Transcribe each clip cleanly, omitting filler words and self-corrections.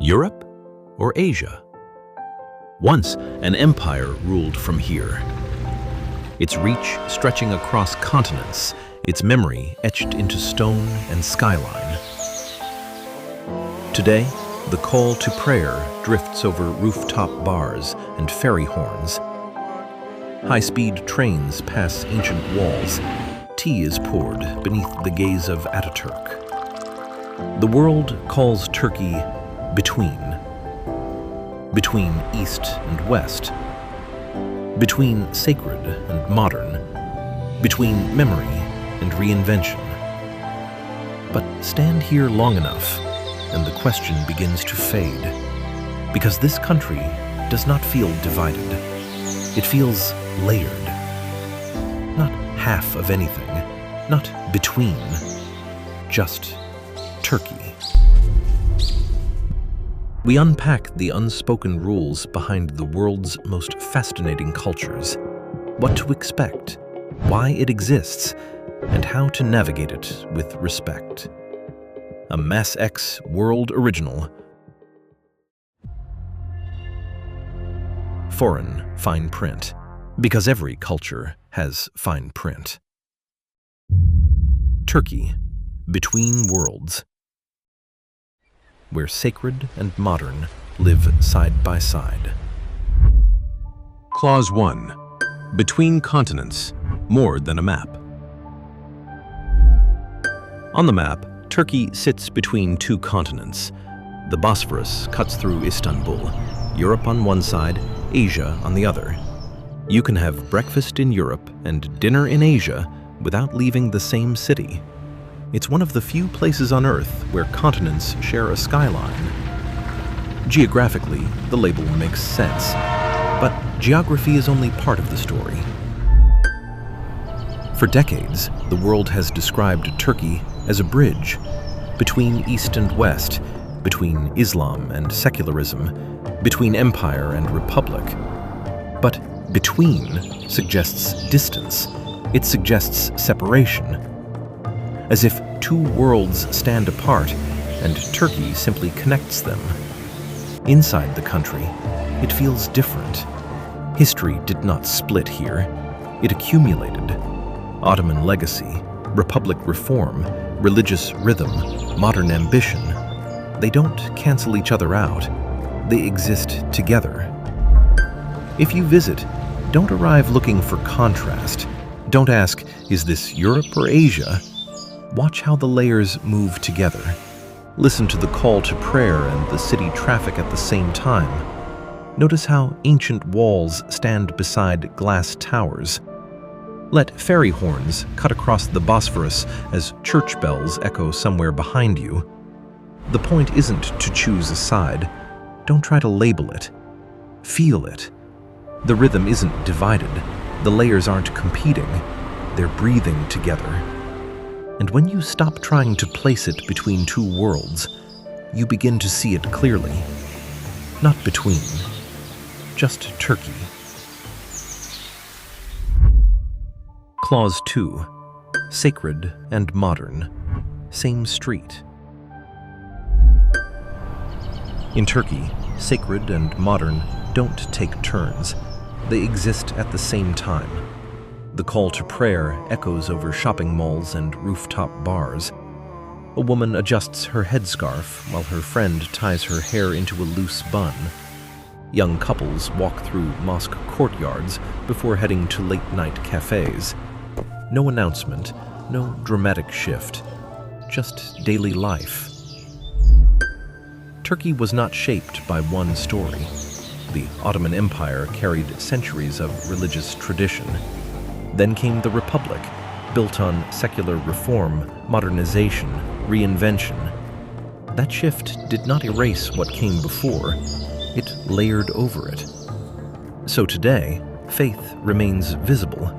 Europe or Asia? Once, an empire ruled from here. Its reach stretching across continents, its memory etched into stone and skyline. Today, the call to prayer drifts over rooftop bars and ferry horns. High-speed trains pass ancient walls. Tea is poured beneath the gaze of Ataturk. The world calls Turkey between. Between East and West. Between sacred and modern. Between memory and reinvention. But stand here long enough, and the question begins to fade. Because this country does not feel divided. It feels layered. Not half of anything, not between, just Turkey. We unpack the unspoken rules behind the world's most fascinating cultures, what to expect, why it exists, and how to navigate it with respect. A MASX World Original. Foreign fine print, because every culture has fine print. Turkey, between worlds, where sacred and modern live side by side. Clause 1. Between continents, more than a map. On the map, Turkey sits between two continents. The Bosphorus cuts through Istanbul, Europe on one side, Asia on the other. You can have breakfast in Europe and dinner in Asia without leaving the same city. It's one of the few places on Earth where continents share a skyline. Geographically, the label makes sense, but geography is only part of the story. For decades, the world has described Turkey as a bridge between East and West, between Islam and secularism, between empire and republic. But between suggests distance. It suggests separation. As if two worlds stand apart and Turkey simply connects them. Inside the country, it feels different. History did not split here. It accumulated. Ottoman legacy, republic reform, religious rhythm, modern ambition. They don't cancel each other out. They exist together. If you visit, don't arrive looking for contrast. Don't ask, is this Europe or Asia? Watch how the layers move together. Listen to the call to prayer and the city traffic at the same time. Notice how ancient walls stand beside glass towers. Let ferry horns cut across the Bosphorus as church bells echo somewhere behind you. The point isn't to choose a side. Don't try to label it. Feel it. The rhythm isn't divided. The layers aren't competing. They're breathing together. And when you stop trying to place it between two worlds, you begin to see it clearly. Not between, just Turkey. Clause 2. Sacred and modern. Same street. In Turkey, sacred and modern don't take turns. They exist at the same time. The call to prayer echoes over shopping malls and rooftop bars. A woman adjusts her headscarf while her friend ties her hair into a loose bun. Young couples walk through mosque courtyards before heading to late-night cafes. No announcement, no dramatic shift, just daily life. Turkey was not shaped by one story. The Ottoman Empire carried centuries of religious tradition. Then came the Republic, built on secular reform, modernization, reinvention. That shift did not erase what came before. It layered over it. So today, faith remains visible.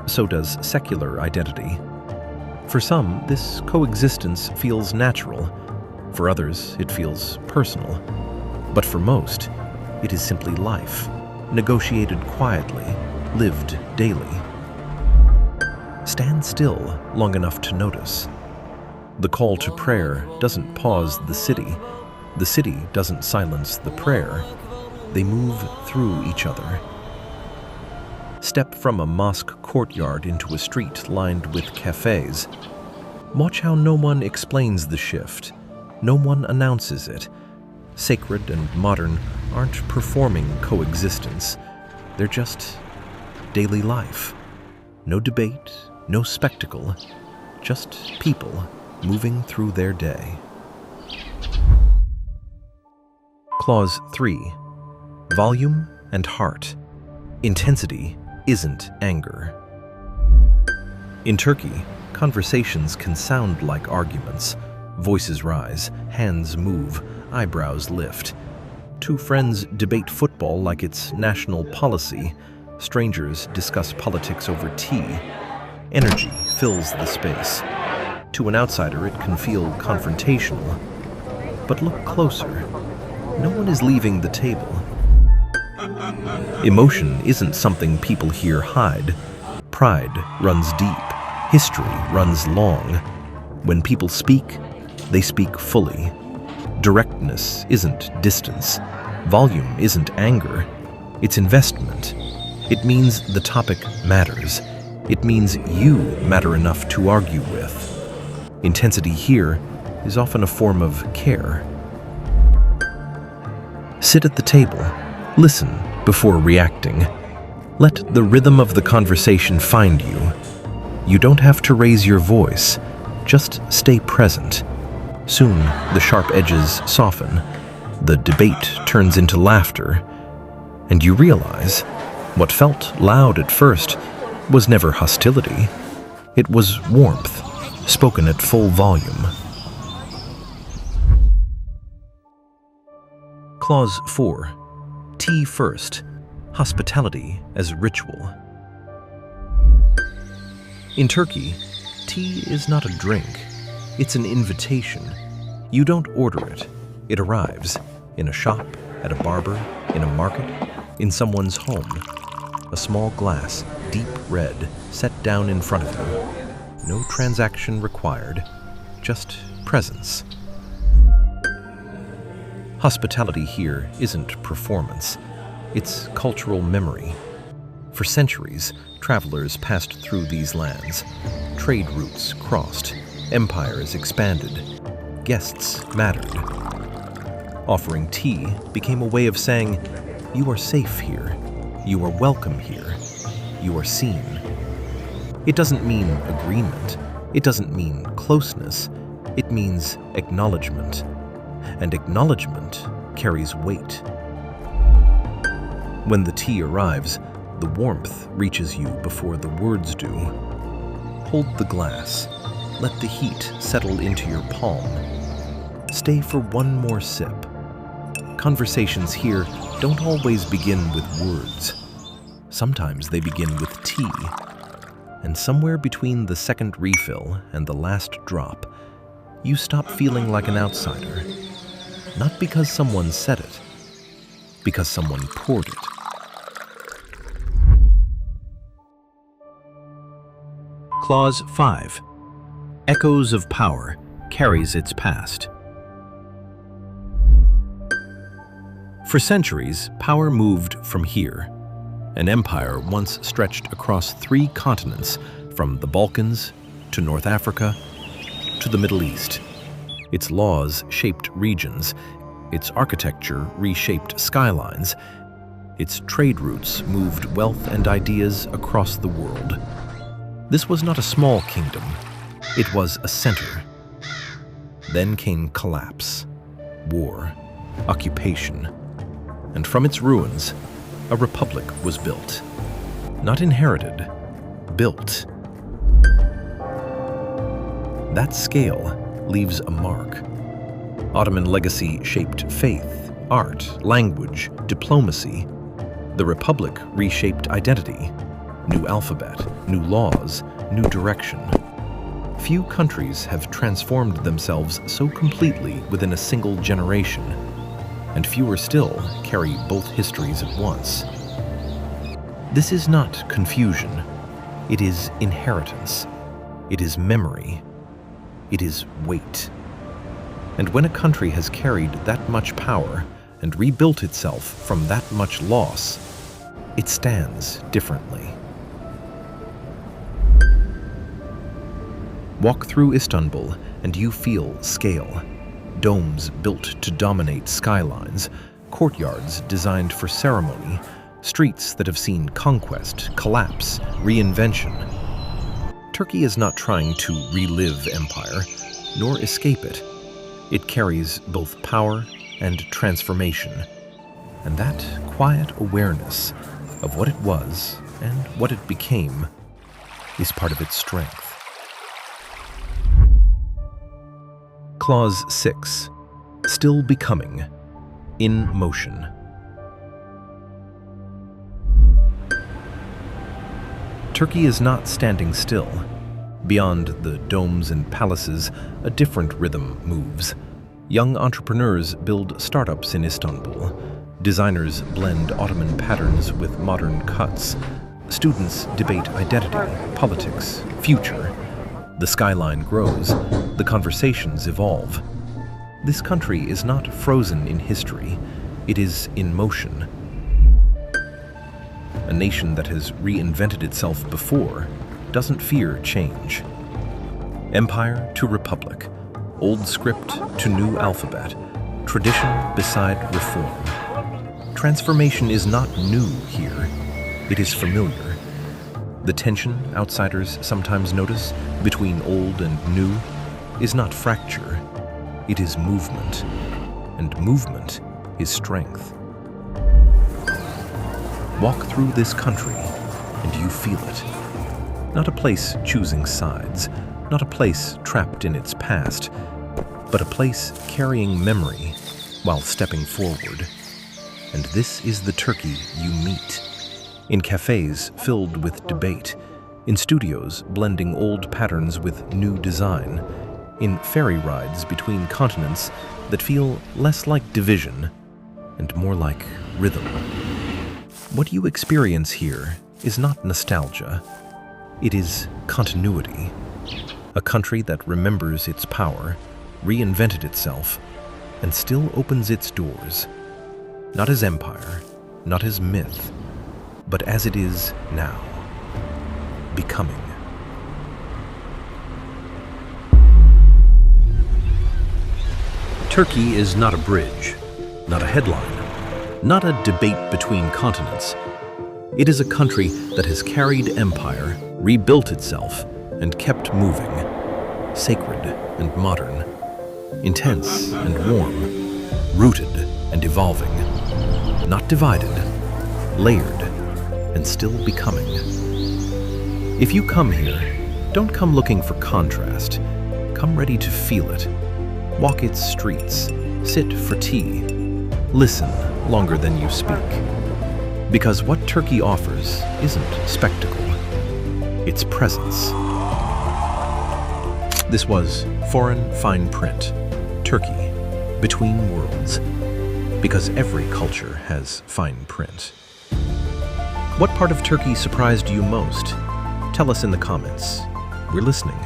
So does secular identity. For some, this coexistence feels natural. For others, it feels personal. But for most, it is simply life, negotiated quietly, lived daily. Stand still long enough to notice. The call to prayer doesn't pause the city. The city doesn't silence the prayer, they move through each other. Step from a mosque courtyard into a street lined with cafes. Watch how no one explains the shift. No one announces it. Sacred and modern aren't performing coexistence. They're just daily life. No debate, no spectacle, just people moving through their day. Clause 3. Volume and heart. Intensity isn't anger. In Turkey, conversations can sound like arguments. Voices rise, hands move, eyebrows lift. Two friends debate football like it's national policy. Strangers discuss politics over tea. Energy fills the space. To an outsider, it can feel confrontational. But look closer. No one is leaving the table. Emotion isn't something people here hide. Pride runs deep. History runs long. When people speak, they speak fully. Directness isn't distance. Volume isn't anger. It's investment. It means the topic matters. It means you matter enough to argue with. Intensity here is often a form of care. Sit at the table. Listen before reacting. Let the rhythm of the conversation find you. You don't have to raise your voice. Just stay present. Soon, the sharp edges soften. The debate turns into laughter. And you realize what felt loud at first was never hostility. It was warmth, spoken at full volume. Clause 4. Tea first. Hospitality as ritual. In Turkey, tea is not a drink. It's an invitation. You don't order it. It arrives in a shop, at a barber, in a market, in someone's home. A small glass, deep red, set down in front of you. No transaction required, just presence. Hospitality here isn't performance. It's cultural memory. For centuries, travelers passed through these lands. Trade routes crossed. Empires expanded. Guests mattered. Offering tea became a way of saying, you are safe here. You are welcome here. You are seen. It doesn't mean agreement. It doesn't mean closeness. It means acknowledgement. And acknowledgement carries weight. When the tea arrives, the warmth reaches you before the words do. Hold the glass. Let the heat settle into your palm. Stay for one more sip. Conversations here don't always begin with words. Sometimes they begin with tea. And somewhere between the second refill and the last drop, you stop feeling like an outsider. Not because someone said it, because someone poured it. Clause 5. Echoes of power carries its past. For centuries, power moved from here. An empire once stretched across 3 continents, from the Balkans to North Africa to the Middle East. Its laws shaped regions. Its architecture reshaped skylines. Its trade routes moved wealth and ideas across the world. This was not a small kingdom. It was a center. Then came collapse, war, occupation, and from its ruins, a republic was built. Not inherited, built. That scale leaves a mark. Ottoman legacy shaped faith, art, language, diplomacy. The republic reshaped identity. New alphabet, new laws, new direction. Few countries have transformed themselves so completely within a single generation, and fewer still carry both histories at once. This is not confusion. It is inheritance. It is memory. It is weight. And when a country has carried that much power and rebuilt itself from that much loss, it stands differently. Walk through Istanbul and you feel scale. Domes built to dominate skylines, courtyards designed for ceremony, streets that have seen conquest, collapse, reinvention. Turkey is not trying to relive empire, nor escape it. It carries both power and transformation. And that quiet awareness of what it was and what it became is part of its strength. Clause 6. Still becoming. In motion. Turkey is not standing still. Beyond the domes and palaces, a different rhythm moves. Young entrepreneurs build startups in Istanbul. Designers blend Ottoman patterns with modern cuts. Students debate identity, politics, future. The skyline grows. The conversations evolve. This country is not frozen in history. It is in motion. A nation that has reinvented itself before doesn't fear change. Empire to republic, old script to new alphabet, tradition beside reform. Transformation is not new here. It is familiar. The tension outsiders sometimes notice between old and new is not fracture. It is movement, and movement is strength. Walk through this country, and you feel it. Not a place choosing sides, not a place trapped in its past, but a place carrying memory while stepping forward. And this is the Turkey you meet. In cafes filled with debate, in studios blending old patterns with new design, in ferry rides between continents that feel less like division and more like rhythm. What you experience here is not nostalgia. It is continuity. A country that remembers its power, reinvented itself, and still opens its doors. Not as empire, not as myth, but as it is now, becoming. Turkey is not a bridge, not a headline, not a debate between continents. It is a country that has carried empire, rebuilt itself, and kept moving. Sacred and modern, intense and warm, rooted and evolving. Not divided, layered, and still becoming. If you come here, don't come looking for contrast. Come ready to feel it. Walk its streets, sit for tea, listen longer than you speak. Because what Turkey offers isn't spectacle, it's presence. This was Foreign Fine Print, Turkey, Between Worlds. Because every culture has fine print. What part of Turkey surprised you most? Tell us in the comments. We're listening.